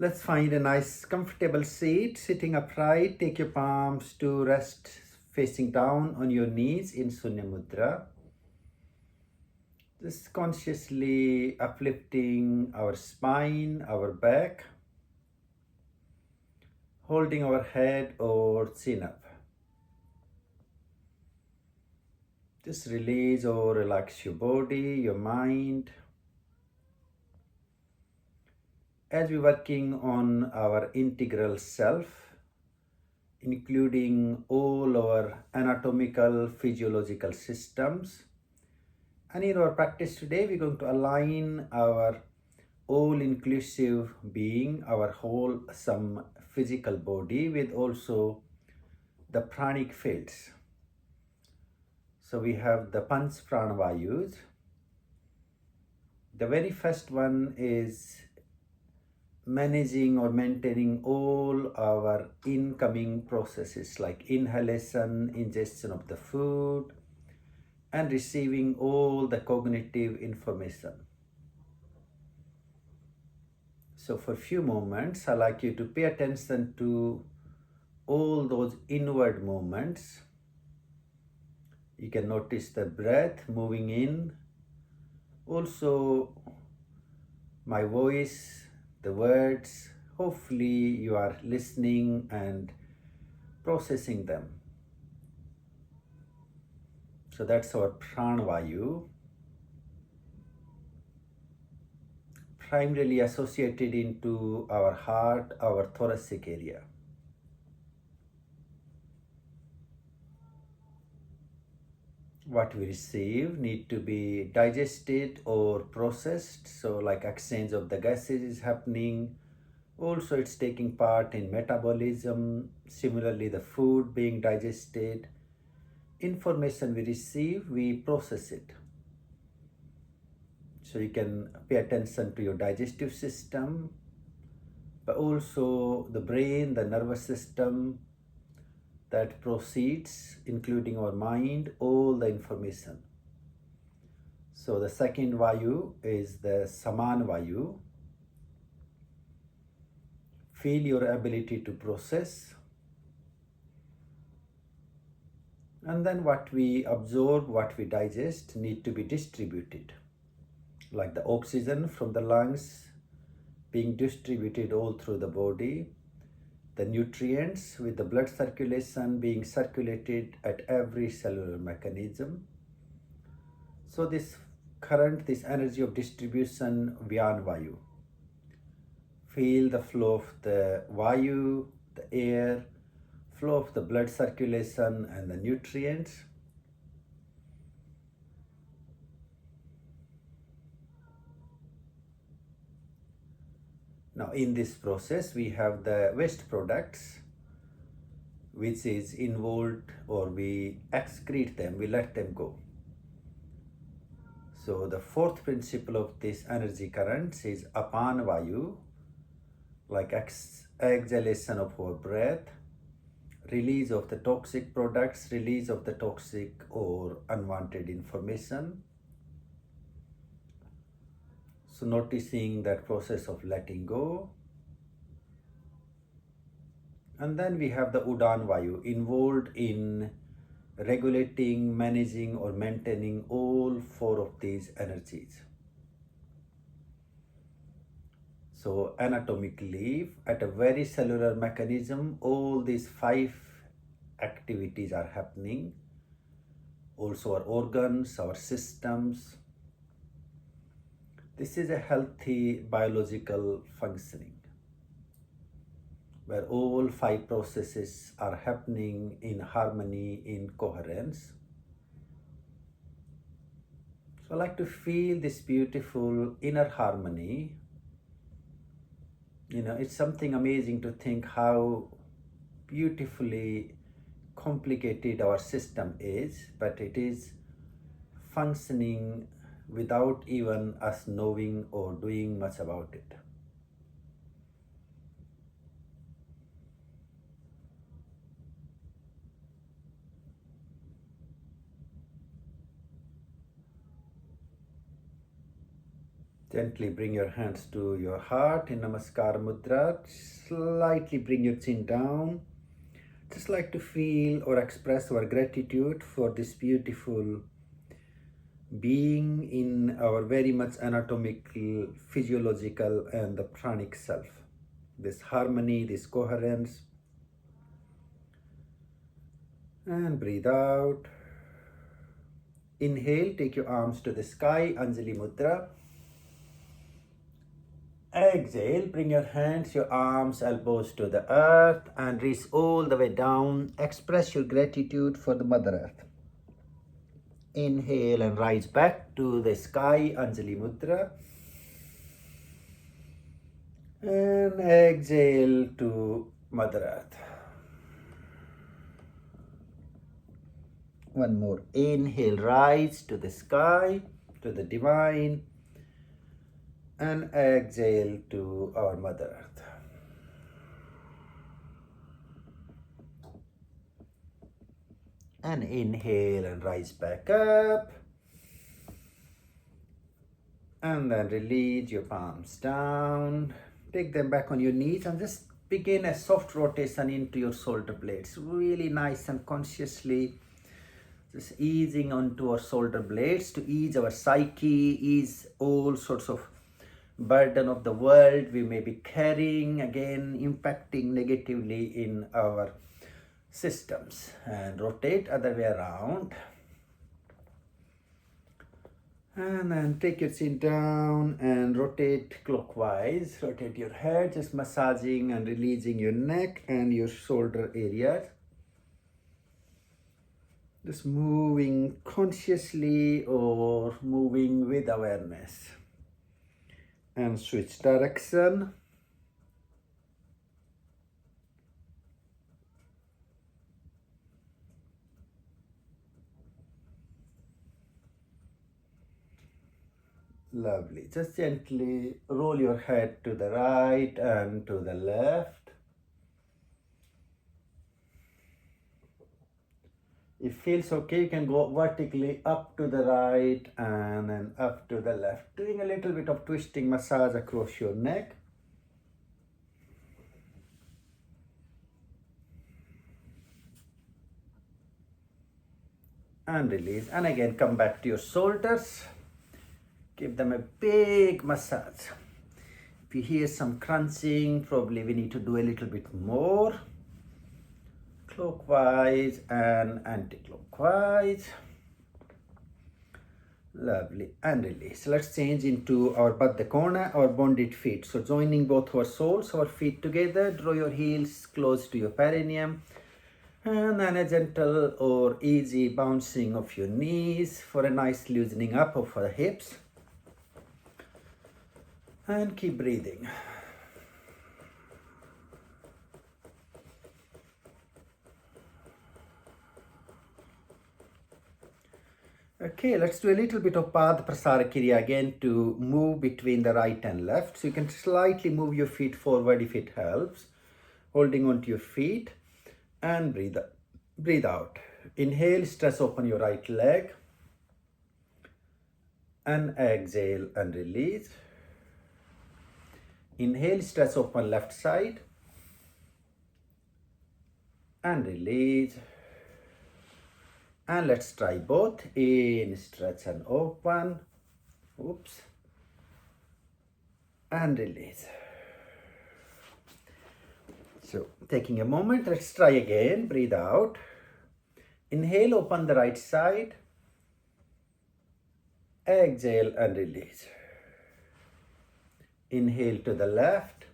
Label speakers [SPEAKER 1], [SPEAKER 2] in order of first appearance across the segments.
[SPEAKER 1] Let's find a nice comfortable seat, sitting upright. Take your palms to rest facing down on your knees in Sunya Mudra. Just consciously uplifting our spine, our back, holding our head or chin up. Just release or relax your body, your mind. As we're working on our integral self, including all our anatomical, physiological systems. And in our practice today, we're going to align our all-inclusive being, our wholesome physical body with also the pranic fields. So we have the Panch Pranavayus. The very first one is managing or maintaining all our incoming processes like inhalation, ingestion of the food, and receiving all the cognitive information. So for a few moments, I'd like you to pay attention to all those inward movements. You can notice the breath moving in, also my voice, the words. Hopefully you are listening and processing them. So that's our pranavayu, primarily associated into our heart, our thoracic area. What we receive need to be digested or processed. So like exchange of the gases is happening. Also it's taking part in metabolism. Similarly, the food being digested. Information we receive, we process it. So you can pay attention to your digestive system, but also the brain, the nervous system, that proceeds, including our mind, all the information. So the second vayu is the saman vayu. Feel your ability to process. And then what we absorb, what we digest, need to be distributed. Like the oxygen from the lungs being distributed all through the body, the nutrients with the blood circulation being circulated at every cellular mechanism. So this current, this energy of distribution, Vyan Vayu. Feel the flow of the Vayu, the air, flow of the blood circulation and the nutrients. Now in this process, we have the waste products, which is involved, or we excrete them, we let them go. So the fourth principle of this energy currents is apan vayu, like exhalation of our breath, release of the toxic products, release of the toxic or unwanted information. So noticing that process of letting go. And then we have the Udan Vayu, involved in regulating, managing or maintaining all four of these energies. So anatomically, at a very cellular mechanism, all these five activities are happening. Also our organs, our systems. This is a healthy biological functioning, where all five processes are happening in harmony, in coherence. So I like to feel this beautiful inner harmony. It's something amazing to think how beautifully complicated our system is, but it is functioning without even us knowing or doing much about it. Gently bring your hands to your heart in Namaskar Mudra. Slightly bring your chin down. Just like to feel or express our gratitude for this beautiful being in our very much anatomical, physiological, and the pranic self. This harmony, this coherence. And breathe out. Inhale, take your arms to the sky, Anjali Mudra. Exhale, bring your hands, your arms, elbows to the earth and reach all the way down. Express your gratitude for the Mother Earth. Inhale and rise back to the sky, Anjali Mudra. And exhale to Mother Earth. One more. Inhale, rise to the sky, to the divine. And exhale to our Mother Earth. And inhale and rise back up. And then release your palms down. Take them back on your knees and just begin a soft rotation into your shoulder blades. Really nice and consciously just easing onto our shoulder blades to ease our psyche, ease all sorts of burden of the world we may be carrying, again impacting negatively in our systems. And rotate other way around. And then take your chin down and rotate clockwise. Rotate your head, just massaging and releasing your neck and your shoulder areas. Just moving consciously or moving with awareness. And switch direction. Lovely. Just gently roll your head to the right and to the left. If it feels okay, you can go vertically up to the right and then up to the left. Doing a little bit of twisting massage across your neck. And release. And again, come back to your shoulders. Give them a big massage. If you hear some crunching, probably we need to do a little bit more. Clockwise and anti-clockwise. Lovely. And release. Let's change into our Baddha Kona, our bonded feet. So joining both our soles, our feet together. Draw your heels close to your perineum. And then a gentle or easy bouncing of your knees for a nice loosening up of the hips. And keep breathing. Okay, let's do a little bit of Pad Prasara Kriya again to move between the right and left. So you can slightly move your feet forward if it helps. Holding onto your feet and breathe out. Inhale, stretch open your right leg. And exhale and release. Inhale, stretch open left side. And release. And let's try both. In, stretch and open. Oops. And release. So taking a moment, let's try again. Breathe out. Inhale, open the right side. Exhale and release. Inhale to the left.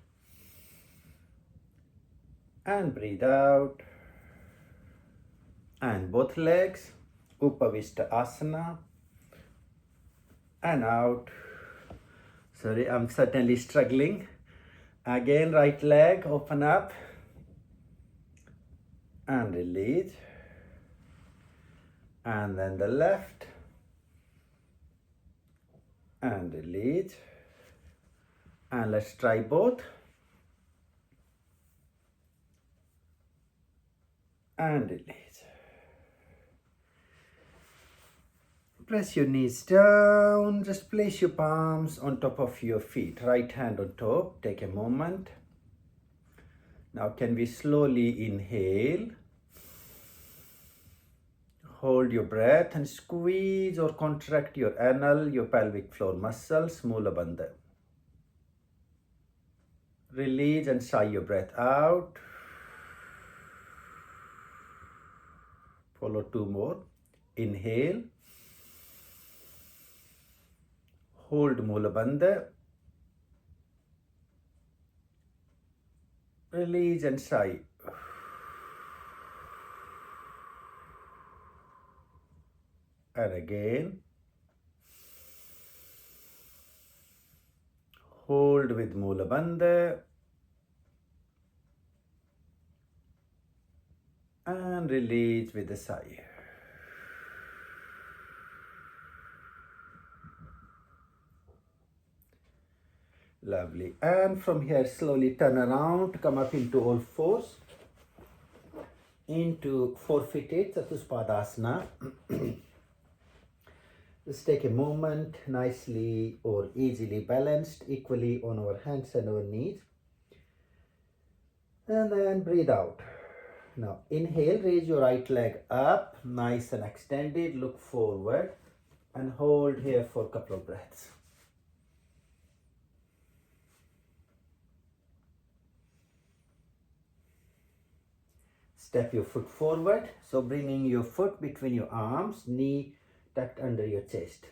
[SPEAKER 1] And breathe out. And both legs. Upavishta Asana. And out. Sorry, I'm certainly struggling. Again, right leg, open up. And release. And then the left. And release. And let's try both. And release. Press your knees down. Just place your palms on top of your feet. Right hand on top. Take a moment. Now can we slowly inhale? Hold your breath and squeeze or contract your anal, your pelvic floor muscles, Mula Bandha. Release and sigh your breath out. Follow two more. Inhale. Hold Mula Bandha. Release and sigh. And again. Hold with Mula Bandha. And release with a sigh. Lovely. And from here, slowly turn around, come up into all fours, into four-footed Chatuspadasana. Just take a moment, nicely or easily balanced, equally on our hands and our knees. And then breathe out. Now inhale, raise your right leg up, nice and extended, look forward and hold here for a couple of breaths. Step your foot forward, so bringing your foot between your arms, knee tucked under your chest.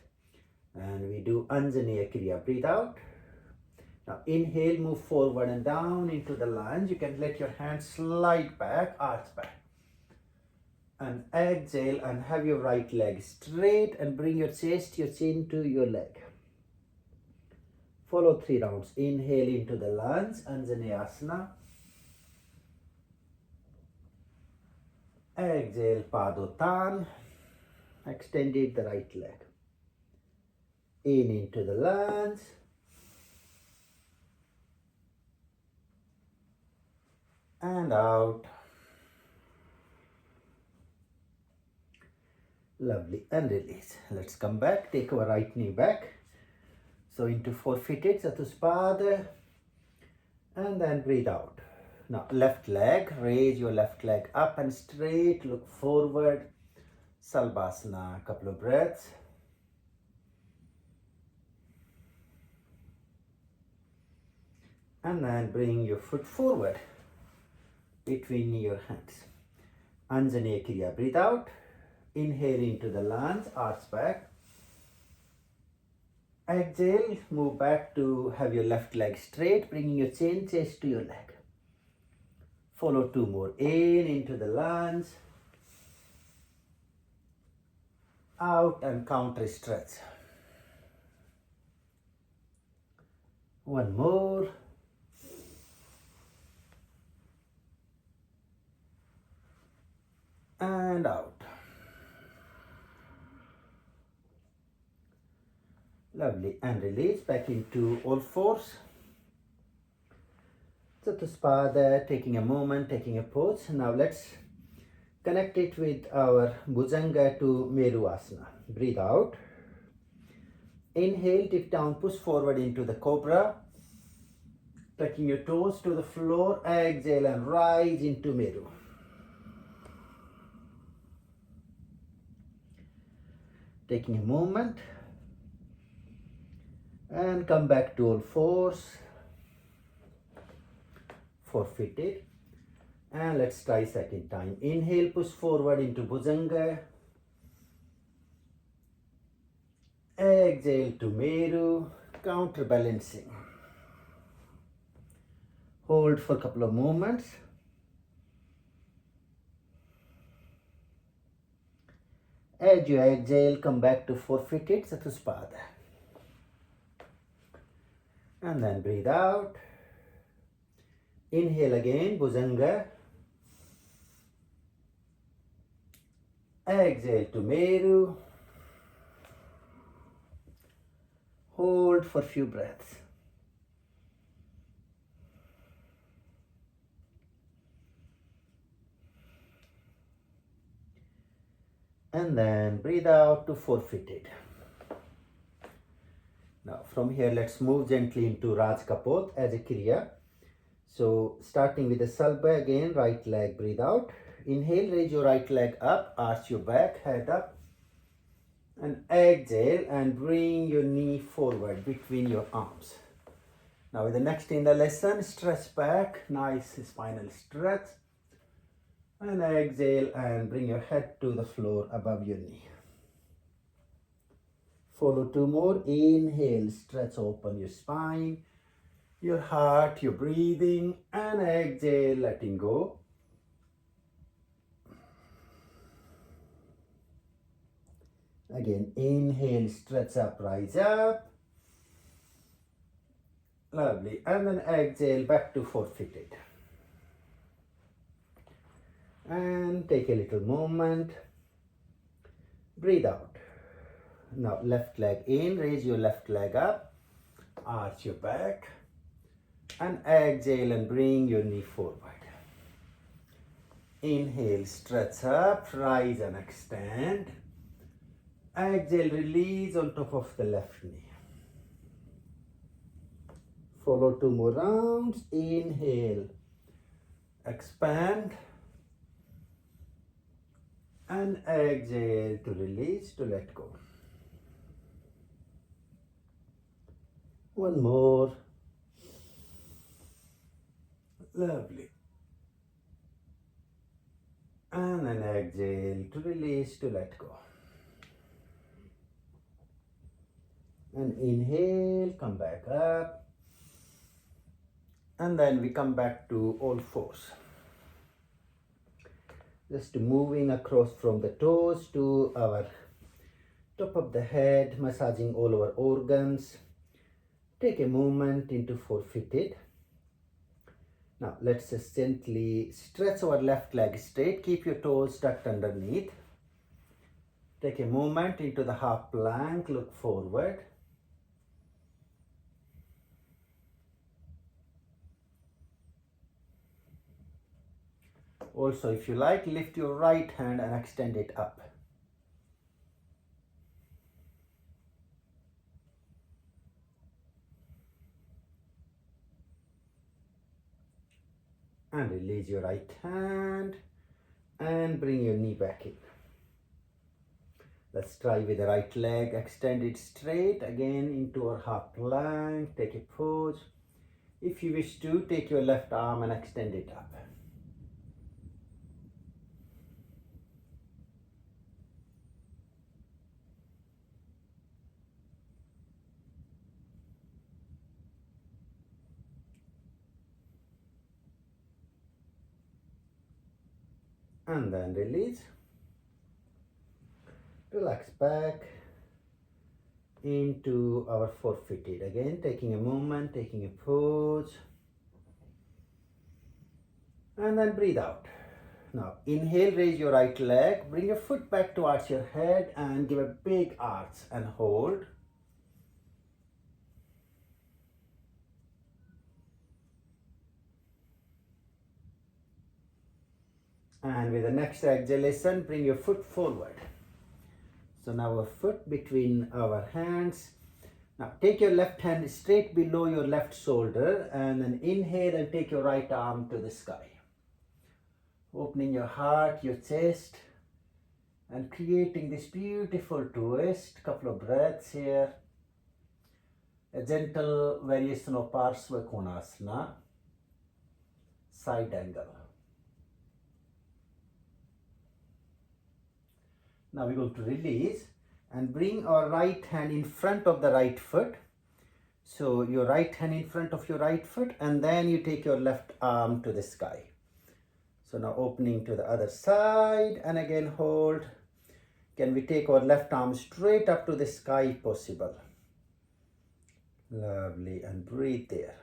[SPEAKER 1] And we do Anjaneya Kriya. Breathe out. Now inhale, move forward and down into the lunge. You can let your hands slide back, arch back. And exhale and have your right leg straight and bring your chest, your chin to your leg. Follow 3 rounds. Inhale into the lunge, Anjaneyasana. Exhale, Padottan. Extended the right leg. In into the lunge. And out. Lovely. And release. Let's come back. Take our right knee back. So into four-footed Chatuspada. And then breathe out. Now left leg. Raise your left leg up and straight. Look forward. Salbhasana. Couple of breaths. And then bring your foot forward between your hands. Anjaneya Kriya. Breathe out. Inhale into the lunge, arch back. Exhale, move back to have your left leg straight, bringing your chin, chest to your leg. Follow 2 more. In into the lunge. Out and counter stretch. 1 more. And out. Lovely. And release back into all fours. Chatuspada, taking a moment, taking a pause. Now let's connect it with our Bhujanga to Merusasana. Breathe out. Inhale, tip down, push forward into the Cobra. Tucking your toes to the floor. Exhale and rise into Meru. Taking a moment. And come back to all fours. Four-footed. And let's try second time. Inhale, push forward into Bhujanga. Exhale to Meru. Counterbalancing. Hold for a couple of moments. As you exhale, come back to four-footed Chatuspada. And then breathe out. Inhale again, Bhujanga. Exhale to Meru. Hold for a few breaths. and then breathe out to forfeited. Now from here, let's move gently into Raj Kapot as a Kriya. So starting with the Salbha again, right leg, breathe out. Inhale, raise your right leg up, arch your back, head up. And exhale and bring your knee forward between your arms. Now with the next in the lesson, stretch back, nice spinal stretch. And exhale and bring your head to the floor above your knee. Follow two more. Inhale, stretch open your spine, your heart, your breathing, and exhale, letting go. Again, inhale, stretch up, rise up. Lovely. And then exhale, back to forfeited. And take a little moment. Breathe out. Now left leg in, raise your left leg up, arch your back, and exhale and bring your knee forward. Inhale, stretch up, rise and extend. Exhale, release on top of the left knee. Follow two more rounds. Inhale, expand, and exhale to release, to let go. One more. Lovely. And then exhale to release, to let go. And inhale, come back up. And then we come back to all fours. Just moving across from the toes to our top of the head, massaging all our organs. Take a moment into forfeited. Now let's just gently stretch our left leg straight. Keep your toes tucked underneath. Take a moment into the half plank, look forward. Also, if you like, lift your right hand and extend it up. And release your right hand and bring your knee back in. Let's try with the right leg, extend it straight again into our half plank. Take a pose. If you wish to, take your left arm and extend it up. And then release. Relax back into our forfeited. Again, taking a moment, taking a pose. And then breathe out. Now, inhale, raise your right leg. Bring your foot back towards your head and give a big arch and hold. And with the next exhalation, bring your foot forward. So now our foot between our hands. Now take your left hand straight below your left shoulder and then inhale and take your right arm to the sky. Opening your heart, your chest and creating this beautiful twist. Couple of breaths here. A gentle variation of Parsva Konasana, side angle. Now we're going to release and bring our right hand in front of the right foot. So your right hand in front of your right foot and then you take your left arm to the sky. So now opening to the other side and again hold. Can we take our left arm straight up to the sky if possible? Lovely, and breathe there.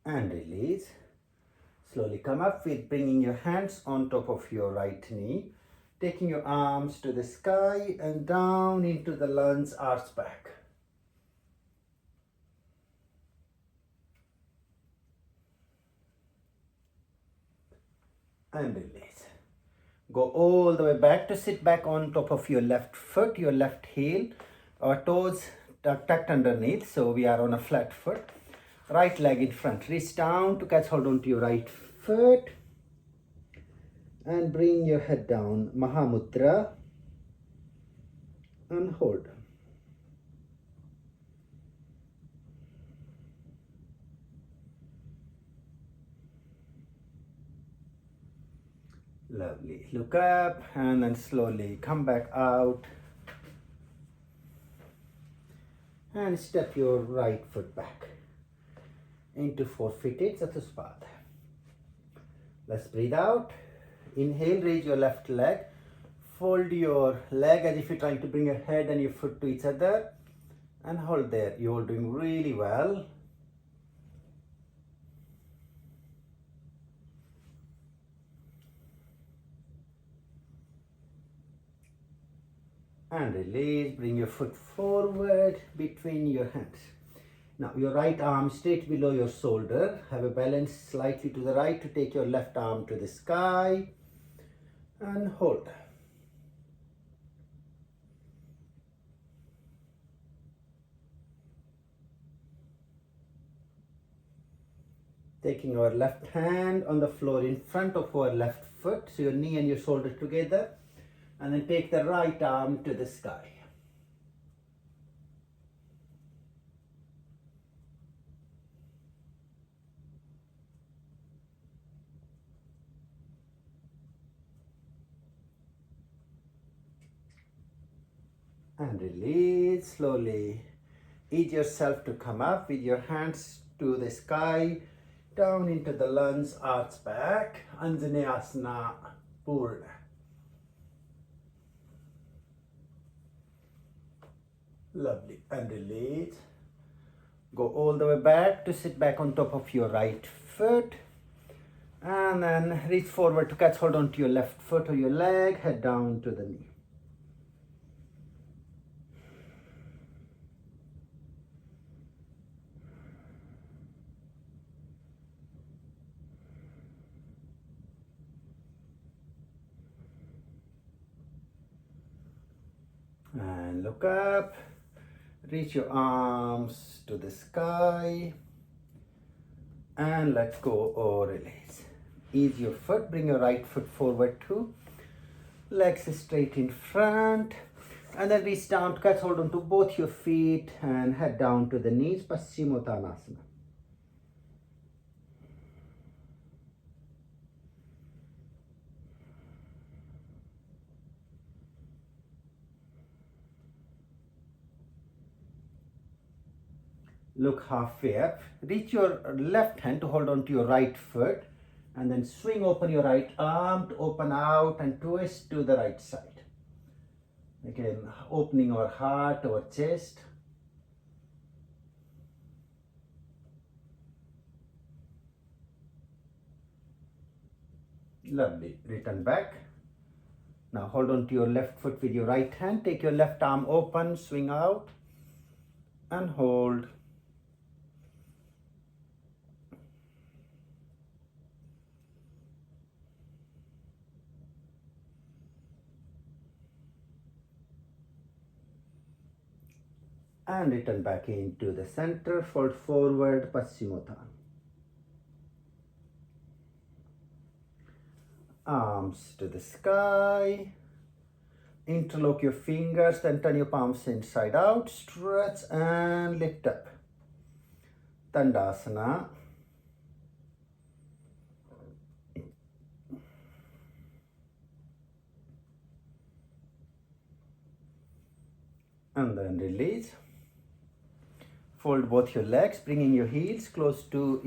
[SPEAKER 1] And release. Slowly come up with bringing your hands on top of your right knee, taking your arms to the sky and down into the lunge, arch back. and release. Go all the way back to sit back on top of your left foot, your left heel, our toes tucked underneath, so we are on a flat foot. Right leg in front, reach down to catch hold on to your right foot and bring your head down, Mahamudra, and hold. Lovely. Look up and then slowly come back out and step your right foot back into four-footed Chatuspada. Let's breathe out. Inhale, raise your left leg. Fold your leg as if you're trying to bring your head and your foot to each other and hold there. You're doing really well. And release, bring your foot forward between your hands. Now your right arm straight below your shoulder. Have a balance slightly to the right to take your left arm to the sky and hold. Taking our left hand on the floor in front of our left foot, so your knee and your shoulder together, and then take the right arm to the sky. And release slowly. Ease yourself to come up with your hands to the sky, down into the lunge, arch back, Anjaneyasana Purna. Lovely. And release. Go all the way back to sit back on top of your right foot. And then reach forward to catch hold on to your left foot or your leg, head down to the knee. And look up, reach your arms to the sky and let go or release. Ease your foot, bring your right foot forward too, legs straight in front, and then reach down to catch hold on to both your feet and head down to the knees, Paschimottanasana. Look halfway up, reach your left hand to hold on to your right foot and then swing open your right arm to open out and twist to the right side. Again, opening our heart, our chest. Lovely. Return back. Now hold on to your left foot with your right hand. Take your left arm open, swing out and hold. And return back into the center, fold forward, Paschimottanasana. Arms to the sky. Interlock your fingers, then turn your palms inside out, stretch and lift up. Tandasana. And then release. Fold both your legs, bringing your heels close to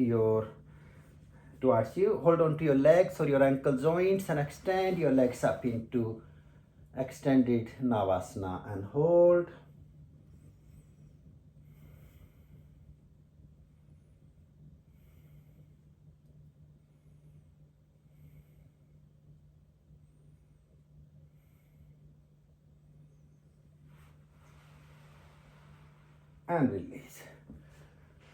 [SPEAKER 1] towards you. Hold on to your legs or your ankle joints and extend your legs up into extended Navasana and hold. And release.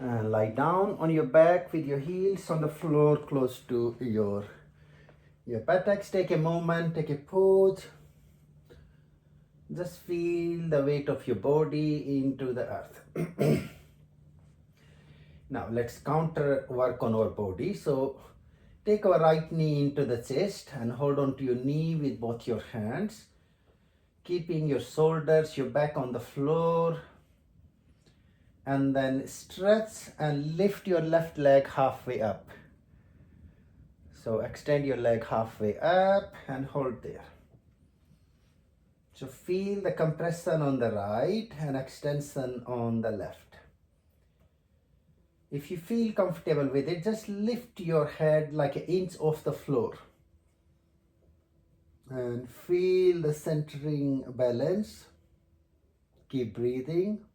[SPEAKER 1] And lie down on your back with your heels on the floor close to your your buttocks. Take a moment, take a pause. Just feel the weight of your body into the earth. Now let's counter work on our body. So take our right knee into the chest and hold on to your knee with both your hands, keeping your shoulders, your back on the floor. And then stretch and lift your left leg halfway up. So extend your leg halfway up and hold there. So feel the compression on the right and extension on the left. If you feel comfortable with it, just lift your head like an inch off the floor. And feel the centering balance. Keep breathing.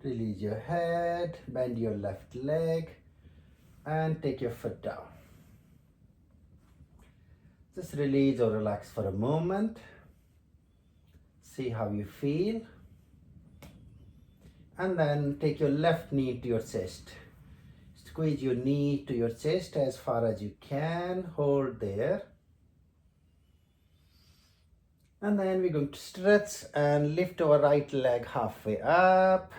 [SPEAKER 1] Release your head, bend your left leg, and take your foot down. Just release or relax for a moment. See how you feel. And then take your left knee to your chest. Squeeze your knee to your chest as far as you can. Hold there. And then we're going to stretch and lift our right leg halfway up.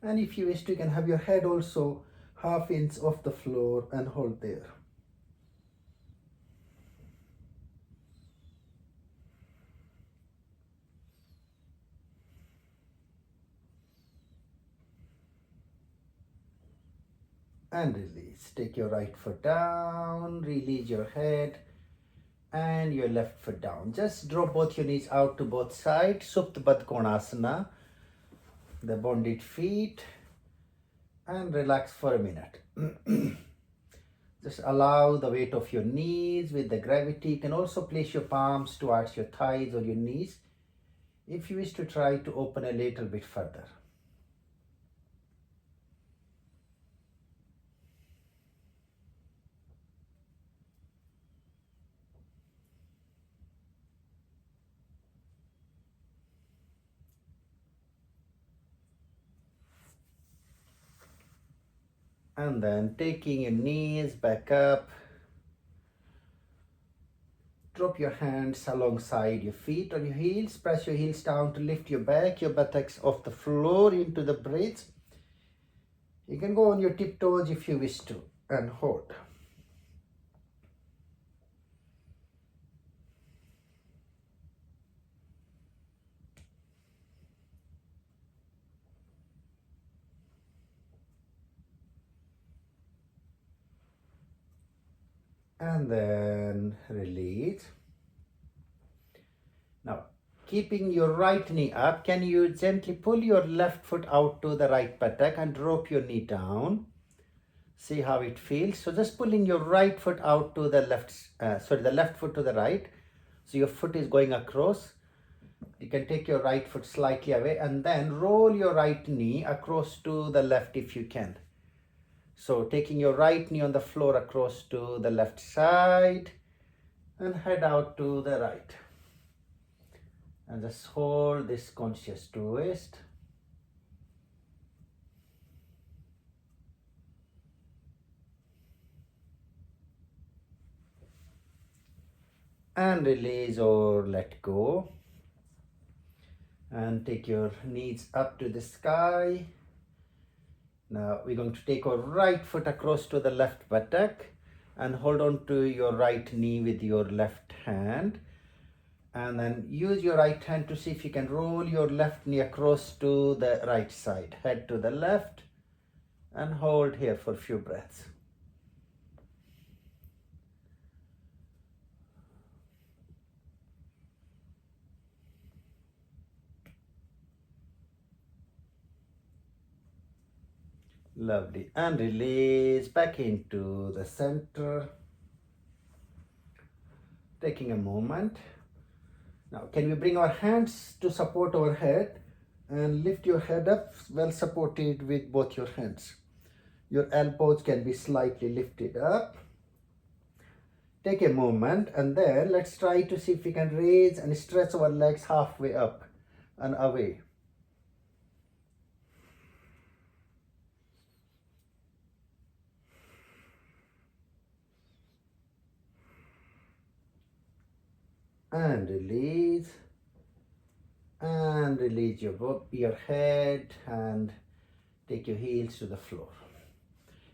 [SPEAKER 1] And if you wish to, you can have your head also half inch off the floor and hold there. And release. Take your right foot down, release your head and your left foot down. Just drop both your knees out to both sides. Supta Baddha Konasana, the bonded feet, and relax for a minute. Just allow the weight of your knees with the gravity. You can also place your palms towards your thighs or your knees if you wish to try to open a little bit further. And then taking your knees back up, drop your hands alongside your feet on your heels, press your heels down to lift your back, your buttocks off the floor into the bridge. You can go on your tiptoes if you wish to and hold. And then release. Now, keeping your right knee up, can you gently pull your left foot out to the right buttock and drop your knee down? See how it feels. So just pulling your right foot out to the left, the left foot to the right. So your foot is going across. You can take your right foot slightly away and then roll your right knee across to the left if you can. So taking your right knee on the floor across to the left side and head out to the right. And just hold this conscious twist. And release or let go. And take your knees up to the sky. Now we're going to take our right foot across to the left buttock and hold on to your right knee with your left hand. And then use your right hand to see if you can roll your left knee across to the right side. Head to the left and hold here for a few breaths. Lovely. And release back into the center. Taking a moment. Now, can we bring our hands to support our head and lift your head up, well supported with both your hands. Your elbows can be slightly lifted up. Take a moment and then let's try to see if we can raise and stretch our legs halfway up and away. and release, and release your head and take your heels to the floor.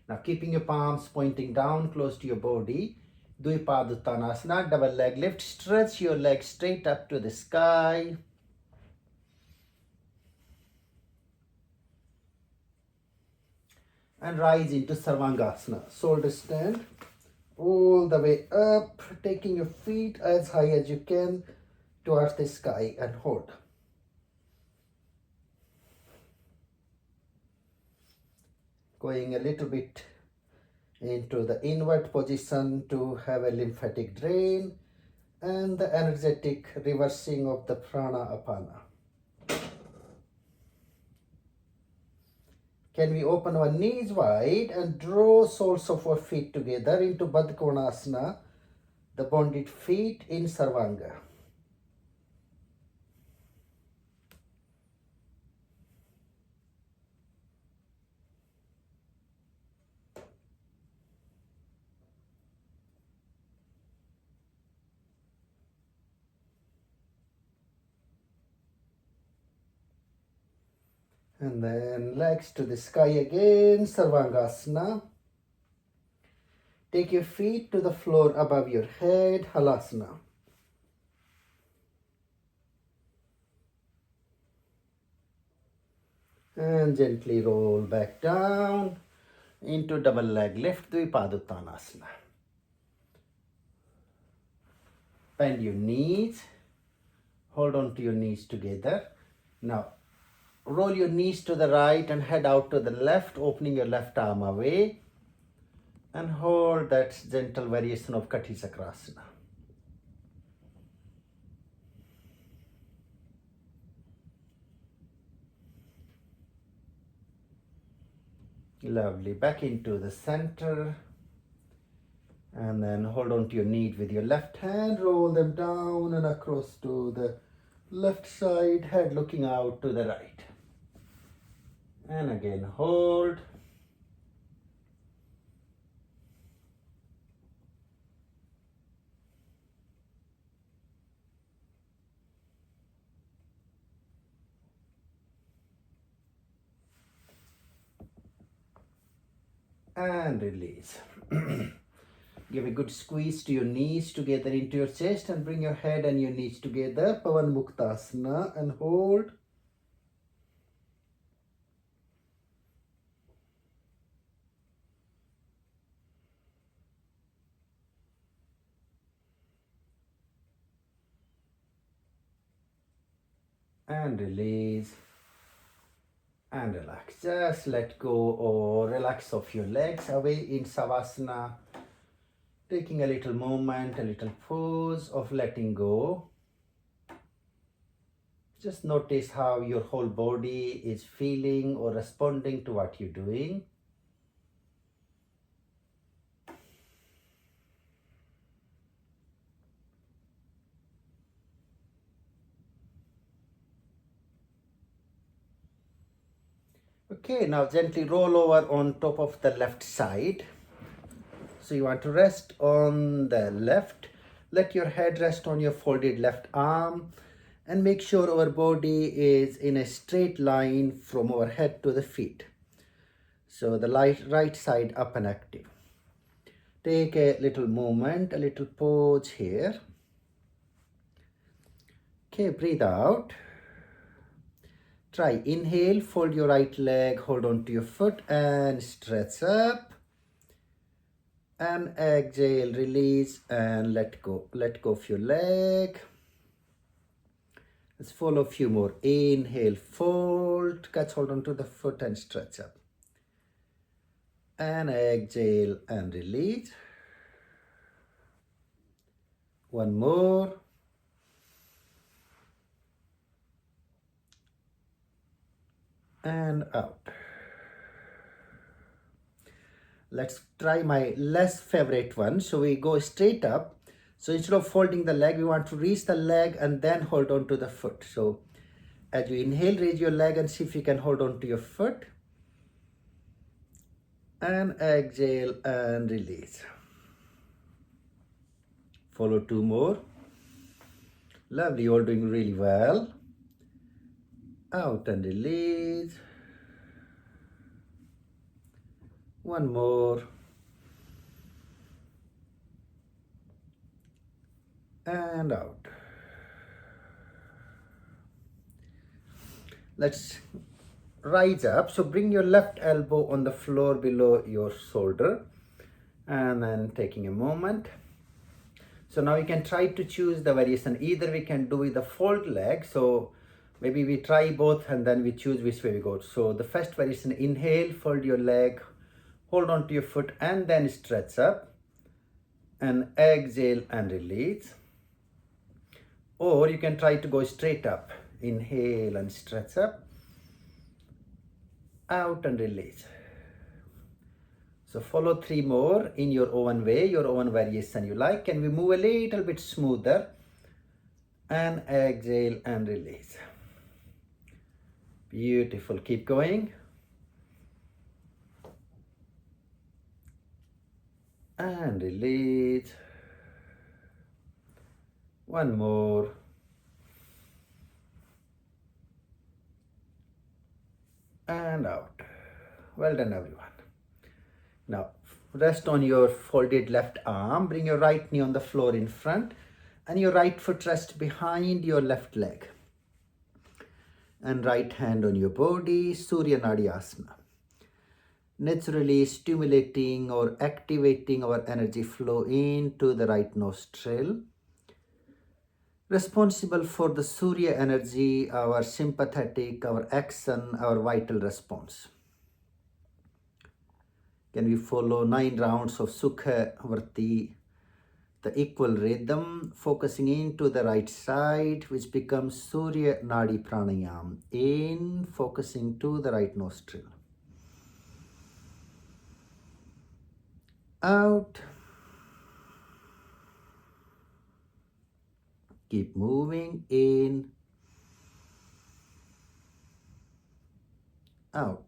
[SPEAKER 1] Now keeping your palms pointing down close to your body, Dvipaduttanasana, double leg lift, stretch your legs straight up to the sky. And rise into Sarvangasana, shoulder stand, all the way up, taking your feet as high as you can towards the sky and hold. Going a little bit into the inward position to have a lymphatic drain and the energetic reversing of the prana apana. Can we open our knees wide and draw soles of our feet together into Baddha Konasana, the bonded feet in Sarvanga. And then legs to the sky again, Sarvangasana. Take your feet to the floor above your head, Halasana. And gently roll back down into double leg lift, Dvipaduttanasana. Bend your knees, hold on to your knees together. Now roll your knees to the right and head out to the left, opening your left arm away. And hold that gentle variation of Kati Chakrasana. Lovely. Back into the center. And then hold on to your knees with your left hand. Roll them down and across to the left side. Head looking out to the right. And again hold. And release. Give a good squeeze to your knees together into your chest and bring your head and your knees together. Pavan Muktasana and hold. And release. And relax. Just let go or relax off your legs away in Savasana. Taking a little moment, a little pause of letting go. Just notice how your whole body is feeling or responding to what you're doing. Okay, now gently roll over on top of the left side. So you want to rest on the left. Let your head rest on your folded left arm and make sure our body is in a straight line from our head to the feet. So the right side up and active. Take a little moment, a little pause here. Okay, breathe out. Try inhale, fold your right leg, hold on to your foot and stretch up. And exhale, release and let go. Let go of your leg. Let's follow a few more. Inhale, fold, catch hold on to the foot and stretch up. And exhale and release. One more. And out. Let's try my less favorite one. So we go straight up. So instead of folding the leg, we want to reach the leg and then hold on to the foot. So as you inhale, raise your leg and see if you can hold on to your foot. And exhale and release. Follow two more. Lovely, you're all doing really well. Out and release. One more. And out. Let's rise up. So bring your left elbow on the floor below your shoulder. And then taking a moment. So now you can try to choose the variation. Either we can do with the fold leg. So maybe we try both and then we choose which way we go. So the first variation, inhale, fold your leg, hold on to your foot and then stretch up. And exhale and release. Or you can try to go straight up. Inhale and stretch up. Out and release. So follow 3 more in your own way, your own variation you like. Can we move a little bit smoother? And exhale and release. Beautiful. Keep going. And release. One more. And out. Well done, everyone. Now, rest on your folded left arm. Bring your right knee on the floor in front. And your right foot rest behind your left leg. And right hand on your body. Surya Nadi Asana. Naturally stimulating or activating our energy flow into the right nostril. Responsible for the Surya energy, our sympathetic, our action, our vital response. Can we follow 9 rounds of Sukha Vrti, the equal rhythm, focusing into the right side, which becomes Surya Nadi Pranayam. In, focusing to the right nostril. Out. Keep moving. In. Out.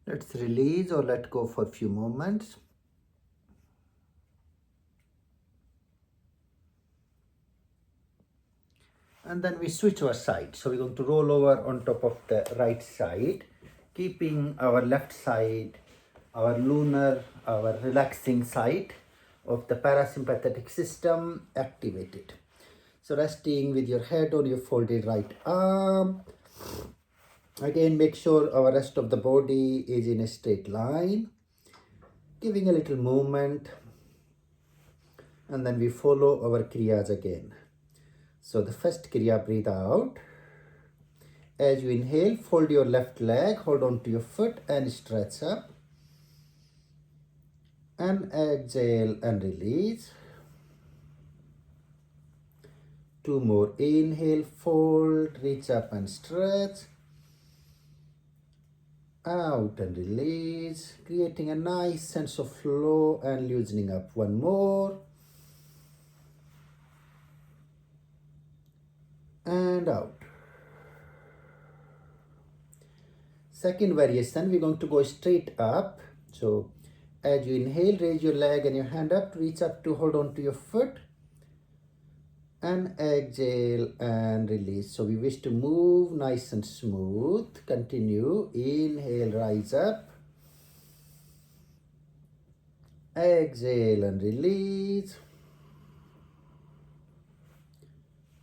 [SPEAKER 1] Let's release or let go for a few moments. And then we switch our side. So we're going to roll over on top of the right side, keeping our left side, our lunar, our relaxing side of the parasympathetic system activated. So resting with your head on your folded right arm. Again, make sure our rest of the body is in a straight line, giving a little movement. And then we follow our kriyas again. So the first kriya, breathe out. As you inhale, fold your left leg, hold on to your foot and stretch up. And exhale and release. 2 more. Inhale, fold, reach up and stretch. Out and release, creating a nice sense of flow and loosening up. 1 more. And out. Second variation, we're going to go straight up. So as you inhale, raise your leg and your hand up, reach up to hold on to your foot. and exhale and release. So we wish to move nice and smooth. Continue. Inhale, rise up. Exhale and release.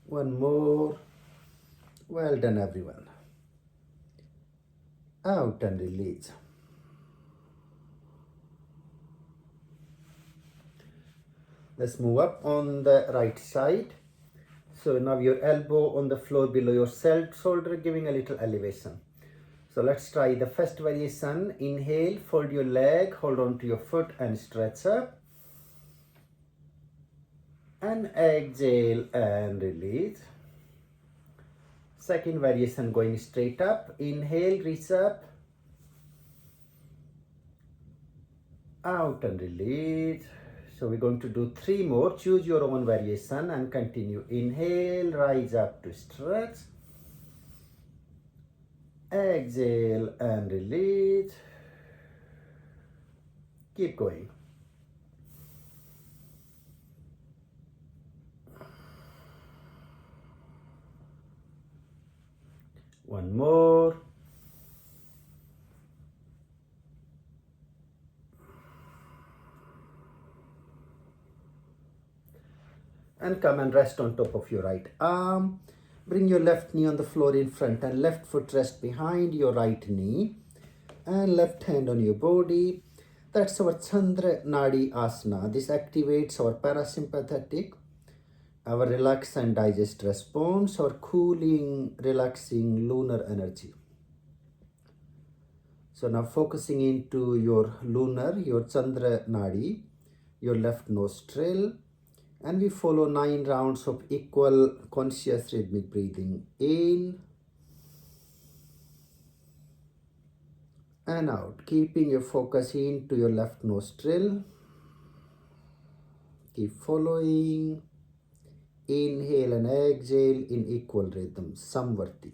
[SPEAKER 1] One more. Well done, everyone. Out and release. Let's move up on the right side. So now your elbow on the floor below your shoulder, giving a little elevation. So let's try the first variation. Inhale, fold your leg, hold on to your foot and stretch up. And exhale and release. Second variation, going straight up. Inhale, reach up. Out and release. So we're going to do 3 more. Choose your own variation and continue. Inhale, rise up to stretch. Exhale and release. Keep going. One more. And come and rest on top of your right arm. Bring your left knee on the floor in front and left foot rest behind your right knee and left hand on your body. That's our Chandra Nadi Asana. This activates our parasympathetic, our relax and digest response, our cooling, relaxing lunar energy. So now focusing into your lunar, your Chandra Nadi, your left nostril, and we follow 9 rounds of equal conscious rhythmic breathing in and out, keeping your focus into your left nostril. Keep following. Inhale and exhale in equal rhythm, Samvarti.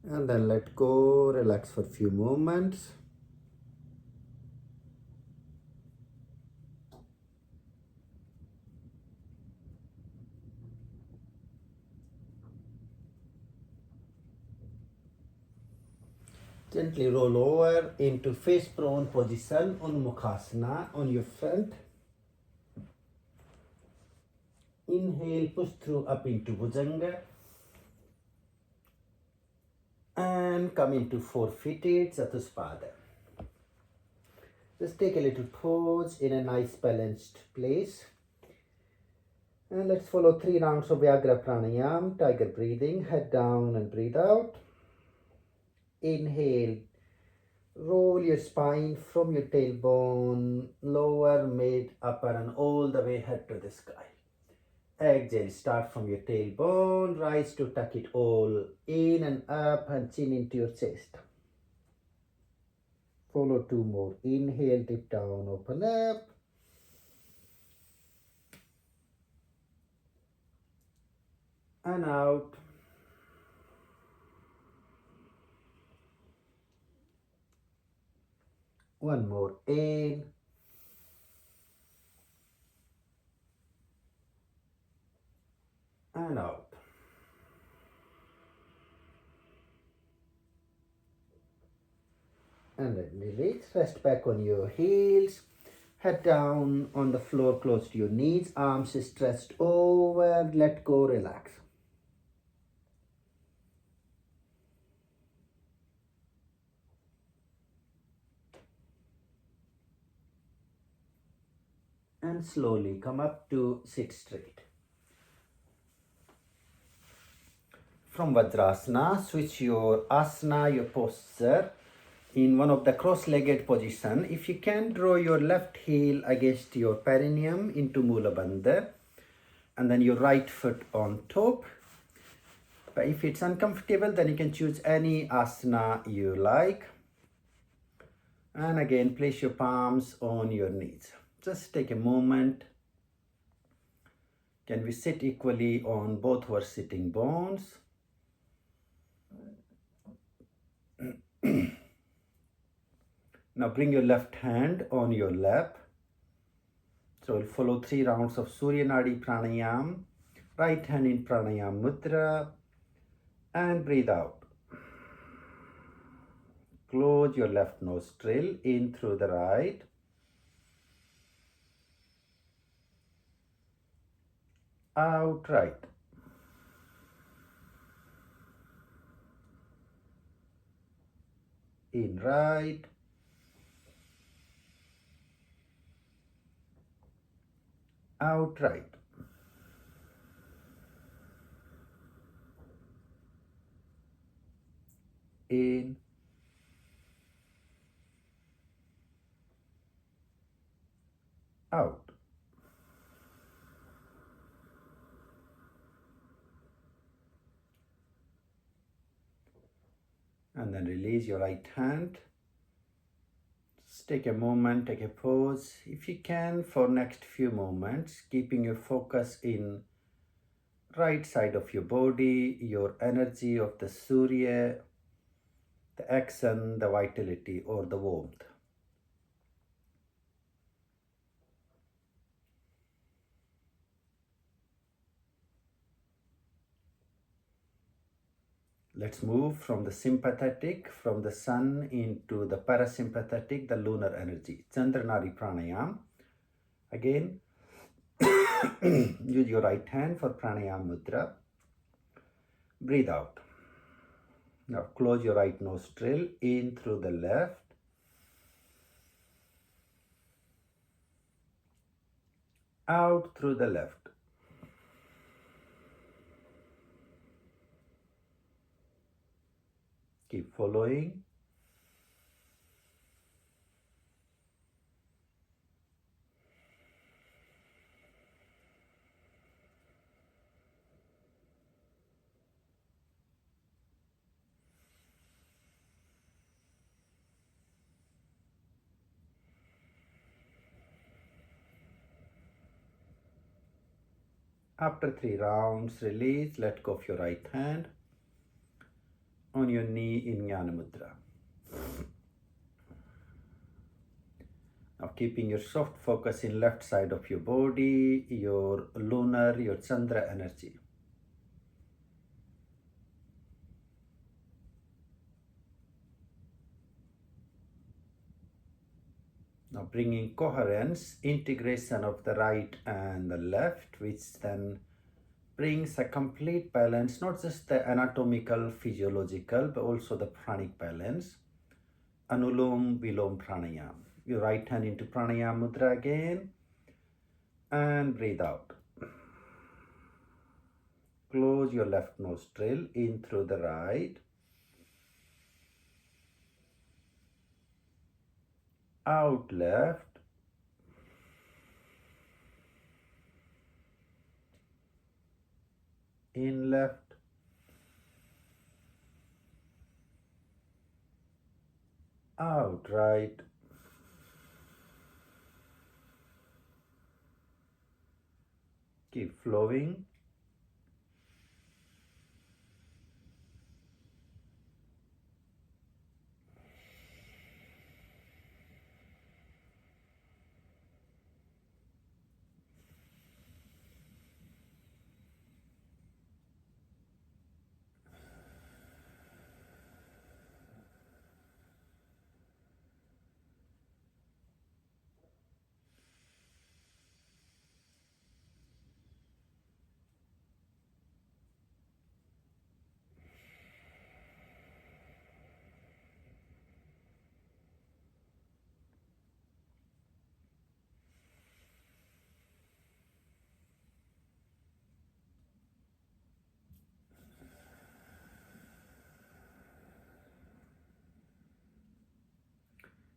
[SPEAKER 1] And then let go, relax for a few moments. Gently roll over into face prone position, Unmukhasana on your front. Inhale, push through up into Bhujanga. And come into four-footed Chatuspada. Just take a little pause in a nice balanced place. And let's follow 3 rounds of Vyagra Pranayam, tiger breathing, head down and breathe out. Inhale, roll your spine from your tailbone, lower, mid, upper and all the way head to the sky. Exhale, start from your tailbone, rise to tuck it all in and up and chin into your chest. Follow two more. Inhale, dip down, open up. And out. One more. In. And out. And then release. Rest back on your heels. Head down on the floor close to your knees. Arms stretched over. Let go. Relax. And slowly come up to sit straight. From Vajrasana, switch your asana, your posture in one of the cross-legged position. If you can, draw your left heel against your perineum into Mula Bandha and then your right foot on top. But if it's uncomfortable, then you can choose any asana you like. And again, place your palms on your knees. Just take a moment. Can we sit equally on both our sitting bones? Now bring your left hand on your lap. So we'll follow 3 rounds of Surya Nadi Pranayam. Right hand in Pranayam Mudra. And breathe out. Close your left nostril in through the right. Out right. In right. Out right. In. Out. And then release your right hand. Just take a moment, take a pause. If you can, for next few moments, keeping your focus in right side of your body, your energy of the Surya, the action, the vitality or the warmth. Let's move from the sympathetic, from the sun into the parasympathetic, the lunar energy. Chandranadi Pranayam. Again, use your right hand for Pranayam Mudra. Breathe out. Now close your right nostril in through the left. Out through the left. Keep following. After 3 rounds, release, let go of your right hand on your knee in Jnana Mudra. Now keeping your soft focus in left side of your body, your lunar, your Chandra energy. Now bringing coherence, integration of the right and the left, which then brings a complete balance, not just the anatomical, physiological, but also the pranic balance. Anulom Vilom Pranayam. Your right hand into Pranayam Mudra again. And breathe out. Close your left nostril in through the right. Out left. In left, out right. Keep flowing.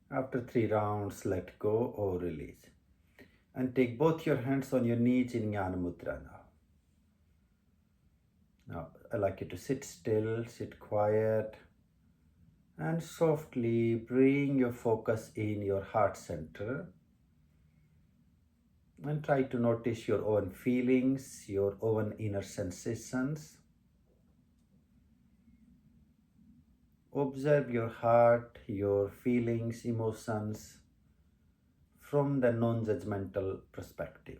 [SPEAKER 1] After 3 rounds, let go or release. And take both your hands on your knees in Jnana Mudra now. Now, I'd like you to sit still, sit quiet, and softly bring your focus in your heart center. And try to notice your own feelings, your own inner sensations. Observe your heart, your feelings, emotions from the non-judgmental perspective.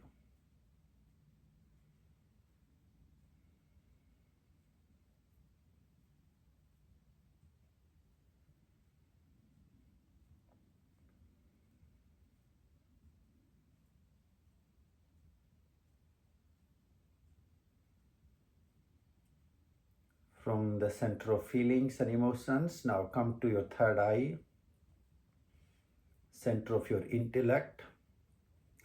[SPEAKER 1] From the center of feelings and emotions, now come to your third eye, center of your intellect,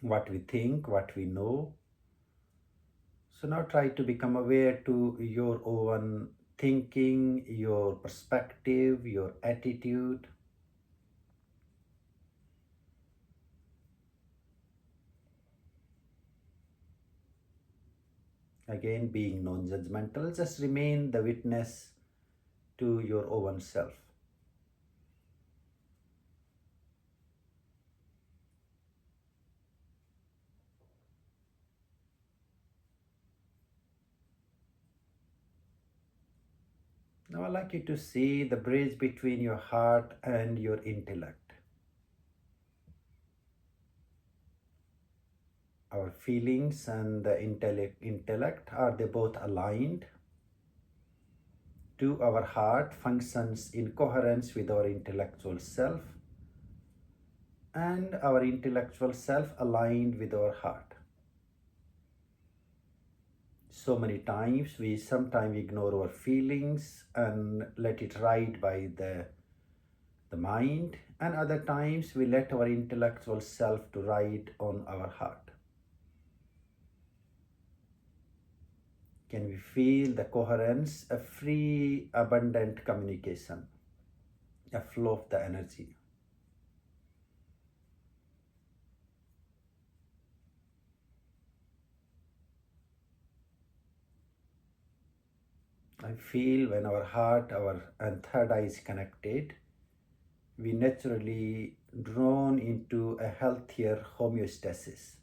[SPEAKER 1] what we think, what we know. So now try to become aware to your own thinking, your perspective, your attitude. Again, being non-judgmental, just remain the witness to your own self. Now I'd like you to see the bridge between your heart and your intellect. Our feelings and the intellect, are they both aligned? Do our heart functions in coherence with our intellectual self? And our intellectual self aligned with our heart? So many times we sometimes ignore our feelings and let it ride by the mind, and other times we let our intellectual self to ride on our heart. Can we feel the coherence, a free, abundant communication, a flow of the energy? I feel when our heart, and third eye is connected, we naturally drawn into a healthier homeostasis.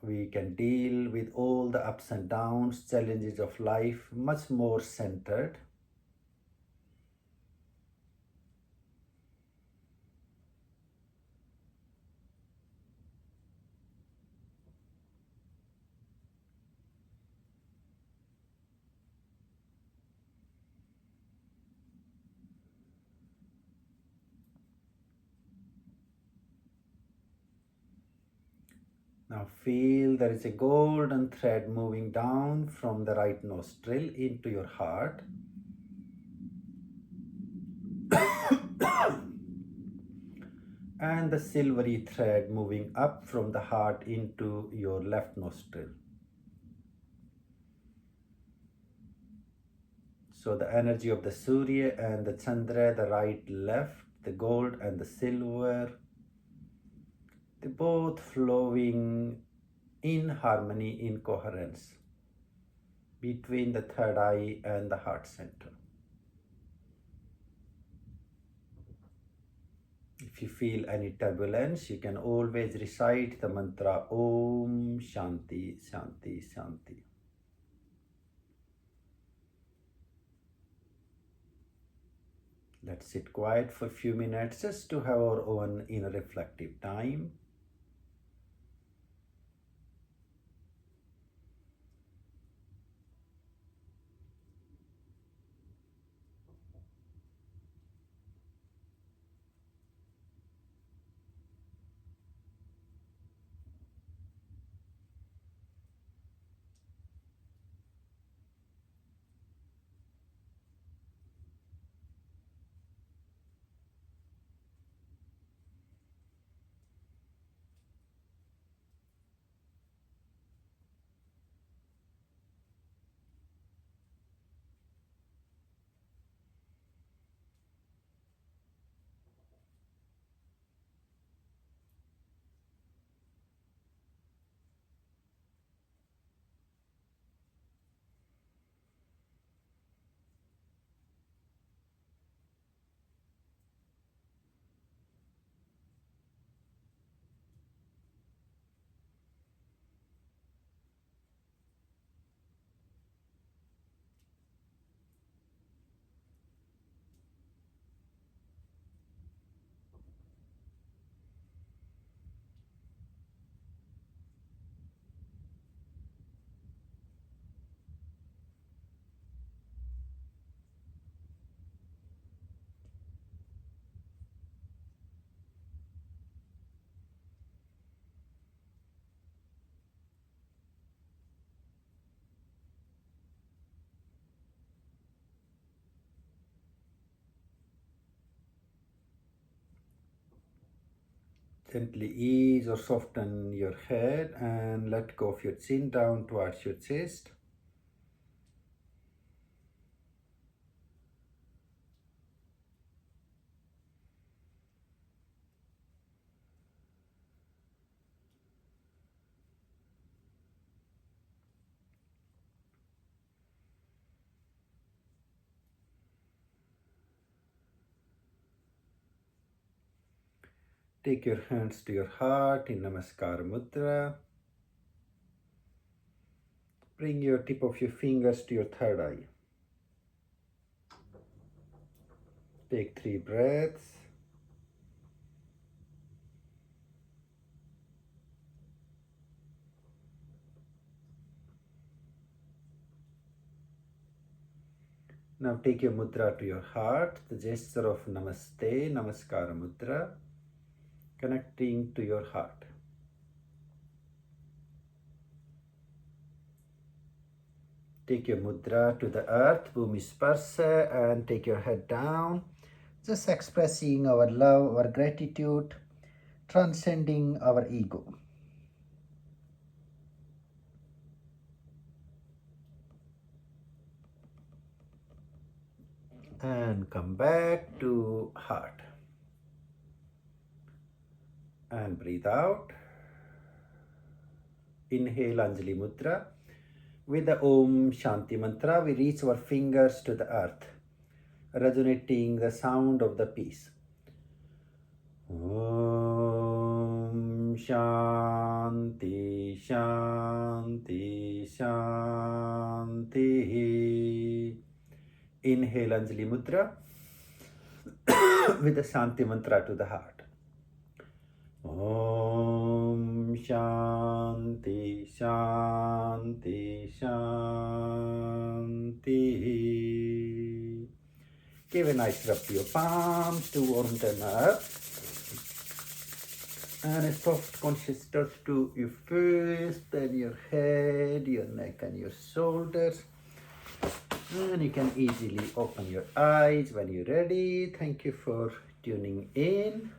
[SPEAKER 1] We can deal with all the ups and downs, challenges of life much more centered. Now feel there is a golden thread moving down from the right nostril into your heart. And the silvery thread moving up from the heart into your left nostril. So the energy of the Surya and the Chandra, the right, left, the gold and the silver, they both flowing in harmony, in coherence between the third eye and the heart center. If you feel any turbulence, you can always recite the mantra Om Shanti Shanti Shanti. Let's sit quiet for a few minutes just to have our own inner reflective time. Gently ease or soften your head and let go of your chin down towards your chest. Take your hands to your heart in Namaskar Mudra. Bring your tip of your fingers to your third eye. Take 3 breaths. Now take your mudra to your heart, the gesture of Namaste, Namaskar Mudra, connecting to your heart. Take your mudra to the earth, Bhumi Sparsa, and take your head down, just expressing our love, our gratitude, transcending our ego. And come back to heart. And breathe out. Inhale Anjali Mudra. With the Om Shanti mantra, we reach our fingers to the earth, resonating the sound of the peace. Om Shanti Shanti Shanti. Inhale Anjali Mudra with the Shanti mantra to the heart. Om Shanti Shanti Shanti. Give a nice rub to your palms to warm them up. And a soft conscious touch to your face, then your head, your neck and your shoulders. And you can easily open your eyes when you're ready. Thank you for tuning in.